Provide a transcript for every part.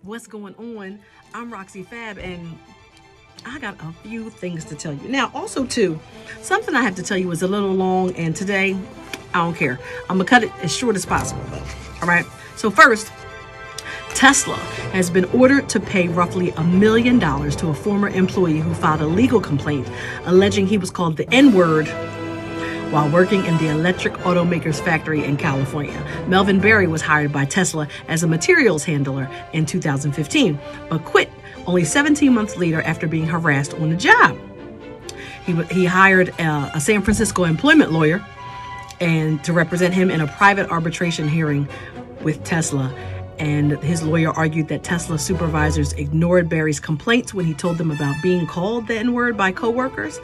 What's going on? I'm Roxy Fab, and I got a few things to tell you. Now, also, too, something I have to tell you is a little long, and today, I don't care. I'm going to cut it as short as possible, though. All right? So first, Tesla has been ordered to pay roughly $1 million to a former employee who filed a legal complaint alleging he was called the N-word while working in the electric automaker's factory in California. Melvin Berry was hired by Tesla as a materials handler in 2015, but quit only 17 months later after being harassed on the job. He hired a San Francisco employment lawyer and to represent him in a private arbitration hearing with Tesla. And his lawyer argued that Tesla supervisors ignored Berry's complaints when he told them about being called the N-word by coworkers.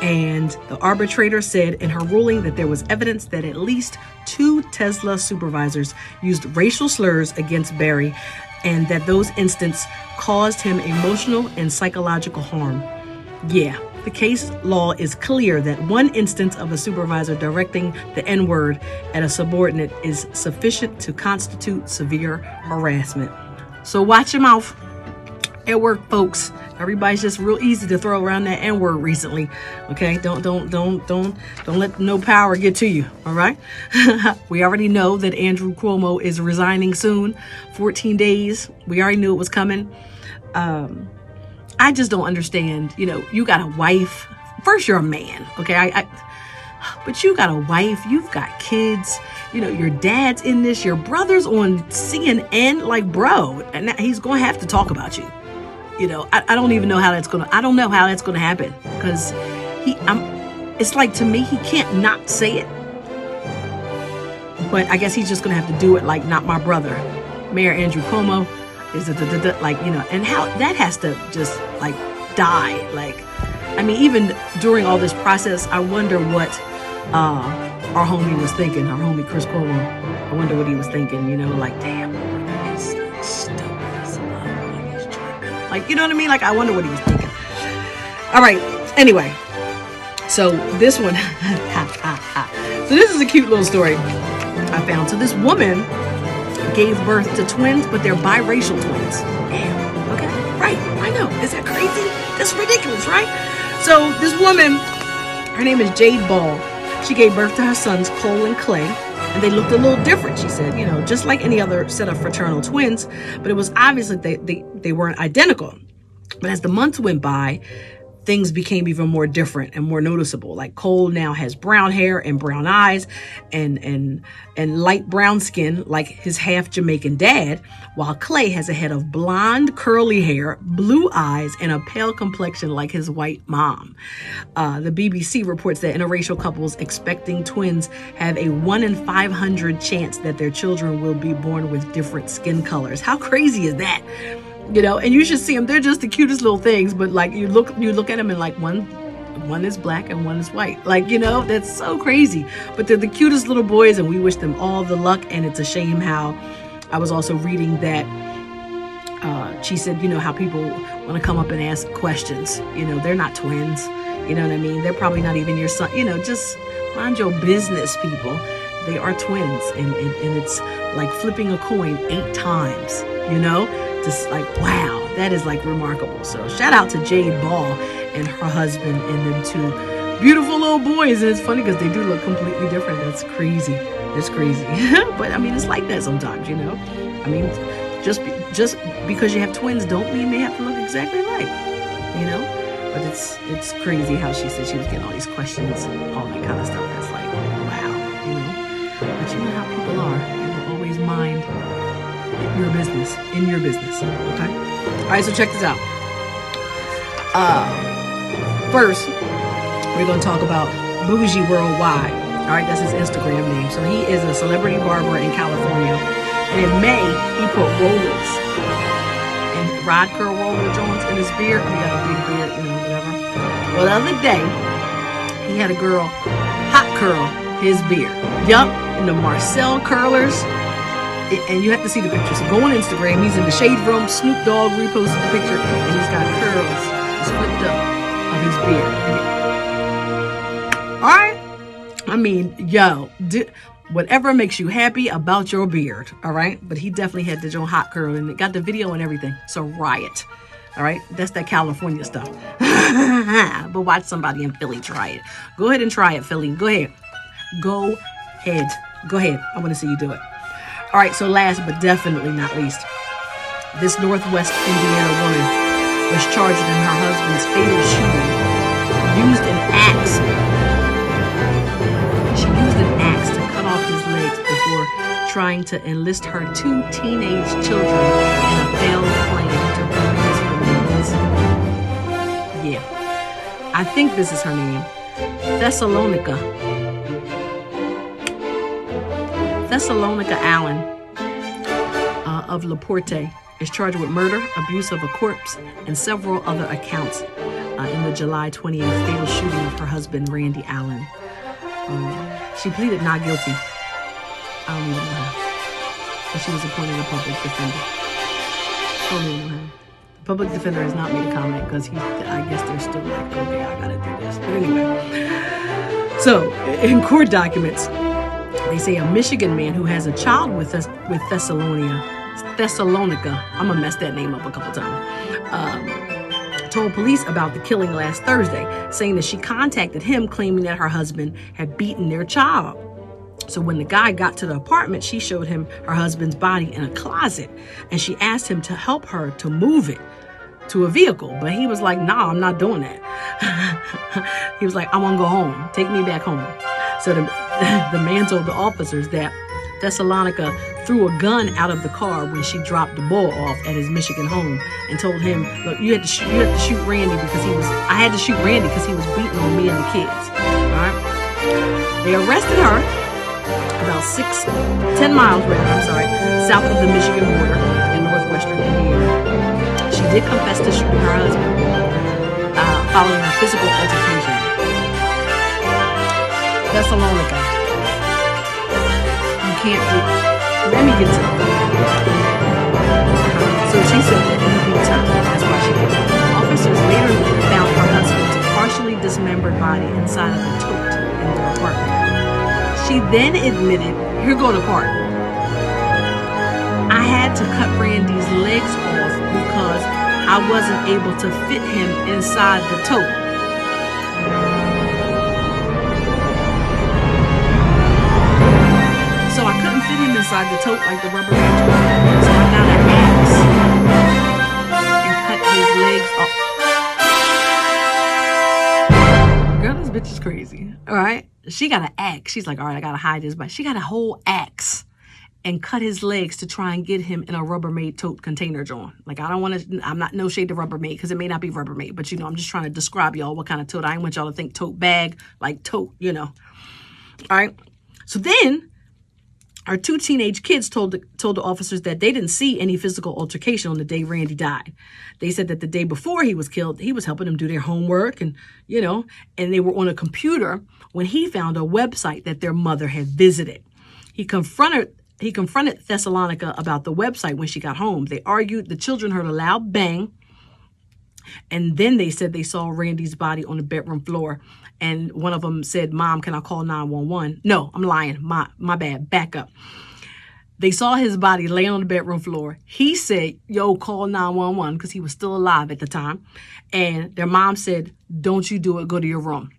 And the arbitrator said in her ruling that there was evidence that at least 2 Tesla supervisors used racial slurs against Berry and that those instances caused him emotional and psychological harm. Yeah, the case law is clear that one instance of a supervisor directing the N-word at a subordinate is sufficient to constitute severe harassment. So watch your mouth at work, folks. Everybody's just real easy to throw around that N-word recently. Okay, don't let no power get to you. All right. We already know that Andrew Cuomo is resigning soon. 14 days. We already knew it was coming. I just don't understand. You know, you got a wife. First, you're a man. Okay, but you got a wife. You've got kids. You know, your dad's in this. Your brother's on CNN. Like, bro, and he's gonna have to talk about you. You know, I don't even know how that's gonna. I don't know how that's gonna happen because it's like, to me, he can't not say it. But I guess he's just gonna have to do it like not my brother, Mayor Andrew Cuomo, is like, you know, and how that has to just like die. Like, I mean, even during all this process, I wonder what our homie was thinking. Our homie Chris Cuomo. I wonder what he was thinking. You know, like, damn, it's so stupid. Like, you know what I mean? Like, I wonder what he was thinking. All right. Anyway, so this one, so this is a cute little story I found. So this woman gave birth to twins, but they're biracial twins. Damn. Okay. Right. I know. Is that crazy? That's ridiculous, right? So this woman, her name is Jade Ball. She gave birth to her sons, Cole and Clay. And they looked a little different, she said, you know, just like any other set of fraternal twins. But it was obvious that they weren't identical. But as the months went by, things became even more different and more noticeable. Like Cole now has brown hair and brown eyes and light brown skin like his half Jamaican dad, while Clay has a head of blonde curly hair, blue eyes, and a pale complexion like his white mom. The BBC reports that interracial couples expecting twins have a 1 in 500 chance that their children will be born with different skin colors. How crazy is that? You know, and you should see them. They're just the cutest little things. But like you look at them and like one is black and one is white. Like, you know, that's so crazy. But they're the cutest little boys, and we wish them all the luck. And it's a shame how I was also reading that she said, you know, how people want to come up and ask questions. You know, they're not twins. You know what I mean? They're probably not even your son. You know, just mind your business, people. They are twins, and it's like flipping a coin 8 times. You know. Just like, wow, that is like remarkable. So shout out to Jade Ball and her husband and them 2 beautiful little boys. And it's funny because they do look completely different. That's crazy. It's crazy. But I mean, it's like that sometimes, you know. I mean, just because you have twins don't mean they have to look exactly alike, you know. But it's crazy how she said she was getting all these questions and all that kind of stuff. That's like, wow, you know. But you know how people are. They will always mind in your business, okay? All right, so check this out. First, we're going to talk about Bougie Worldwide. All right, that's his Instagram name. So he is a celebrity barber in California. And in May, he put rollers and rod curl roller joints in his beard. He got a big beard, you know, whatever. Well, the other day, he had a girl hot curl his beard. Yup, in the Marcel curlers. And you have to see the picture. So go on Instagram. He's in the shade room. Snoop Dogg reposted the picture, and he's got curls just flipped up of his beard. All right. I mean, yo, Whatever makes you happy about your beard, all right? But he definitely had the Jawn hot curl, and it got the video and everything. So riot, all right? That's that California stuff. But watch somebody in Philly try it. Go ahead and try it, Philly. Go ahead. Go ahead. Go ahead. I want to see you do it. All right, so last but definitely not least, this Northwest Indiana woman was charged in her husband's fatal shooting. Used an axe. She used an axe to cut off his legs before trying to enlist her 2 teenage children in a failed plan to burn his remains. Yeah, I think this is her name, Thessalonica Allen of LaPorte is charged with murder, abuse of a corpse, and several other accounts in the July 28th fatal shooting of her husband, Randy Allen. She pleaded not guilty. I don't even know her. And she was appointed a public defender. I don't even know her. The public defender has not made a comment because I guess they're still like, okay, I gotta do this. But anyway. So, in court documents, they say a Michigan man who has a child with Thessalonica, I'm gonna mess that name up a couple times, told police about the killing last Thursday, saying that she contacted him claiming that her husband had beaten their child. So when the guy got to the apartment, she showed him her husband's body in a closet, and she asked him to help her to move it to a vehicle. But he was like, nah, I'm not doing that. He was like, I want to go home. Take me back home. So the man told the officers that Thessalonica threw a gun out of the car when she dropped the ball off at his Michigan home and told him, look, you have to shoot Randy because I had to shoot Randy because he was beating on me and the kids. All right. They arrested her about 10 miles south of the Michigan border in northwestern Indiana. She did confess to shooting her husband following a physical altercation. Thessalonica. You can't do it. Let me get to it. So she said that he beat her. That's why she did it. Officers later found her husband's partially dismembered body inside of a tote in their apartment. She then admitted, here go the part. I had to cut Randy's legs off because I wasn't able to fit him inside the tote. So I couldn't fit him inside the tote like the rubber band tote. So I got an axe and cut his legs off. Girl, this bitch is crazy. All right. She got an axe. She's like, all right, I got to hide this. But she got a whole axe and cut his legs to try and get him in a Rubbermaid tote container, Jawn. Like, I'm not no shade to Rubbermaid because it may not be Rubbermaid. But, I'm just trying to describe y'all what kind of tote. I ain't want y'all to think tote bag, like tote, All right. So then our 2 teenage kids told the officers that they didn't see any physical altercation on the day Randy died. They said that the day before he was killed, he was helping them do their homework and they were on a computer when he found a website that their mother had visited. He confronted Thessalonica about the website when she got home. They argued. The children heard a loud bang. And then they said they saw Randy's body on the bedroom floor. And one of them said, Mom, can I call 911? No, I'm lying. My bad. Back up. They saw his body laying on the bedroom floor. He said, yo, call 911 because he was still alive at the time. And their mom said, don't you do it. Go to your room.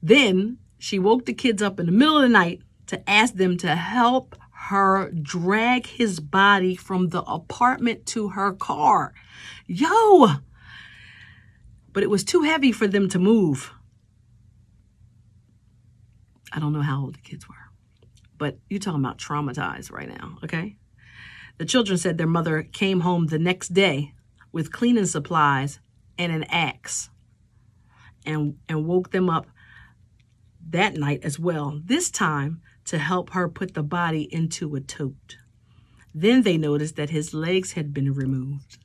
Then she woke the kids up in the middle of the night to ask them to help her drag his body from the apartment to her car. Yo! But it was too heavy for them to move. I don't know how old the kids were. But you're talking about traumatized right now, okay? The children said their mother came home the next day with cleaning supplies and an axe and woke them up that night as well, this time to help her put the body into a tote. Then they noticed that his legs had been removed.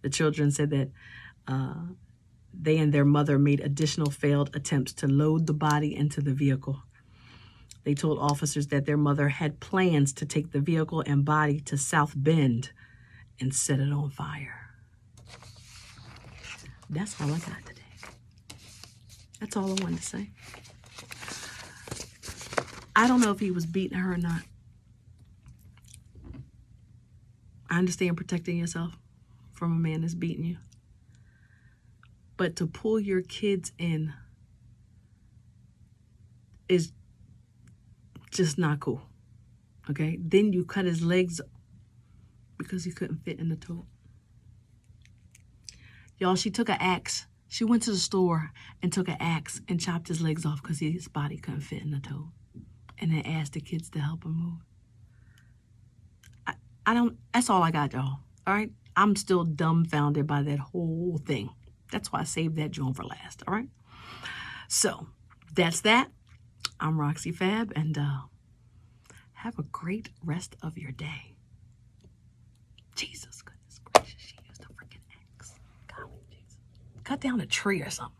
The children said that they and their mother made additional failed attempts to load the body into the vehicle. They told officers that their mother had plans to take the vehicle and body to South Bend and set it on fire. That's all I got today. That's all I wanted to say. I don't know if he was beating her or not. I understand protecting yourself from a man that's beating you. But to pull your kids in is just not cool. Okay? Then you cut his legs because he couldn't fit in the tote. Y'all, she took an axe. She went to the store and took an axe and chopped his legs off because his body couldn't fit in the tote. And then asked the kids to help him move. That's all I got, y'all. All right? I'm still dumbfounded by that whole thing. That's why I saved that joint for last, all right? So, that's that. I'm Roxy Fab, and have a great rest of your day. Jesus, goodness gracious, she used a freaking axe. God, Jesus. Cut down a tree or something.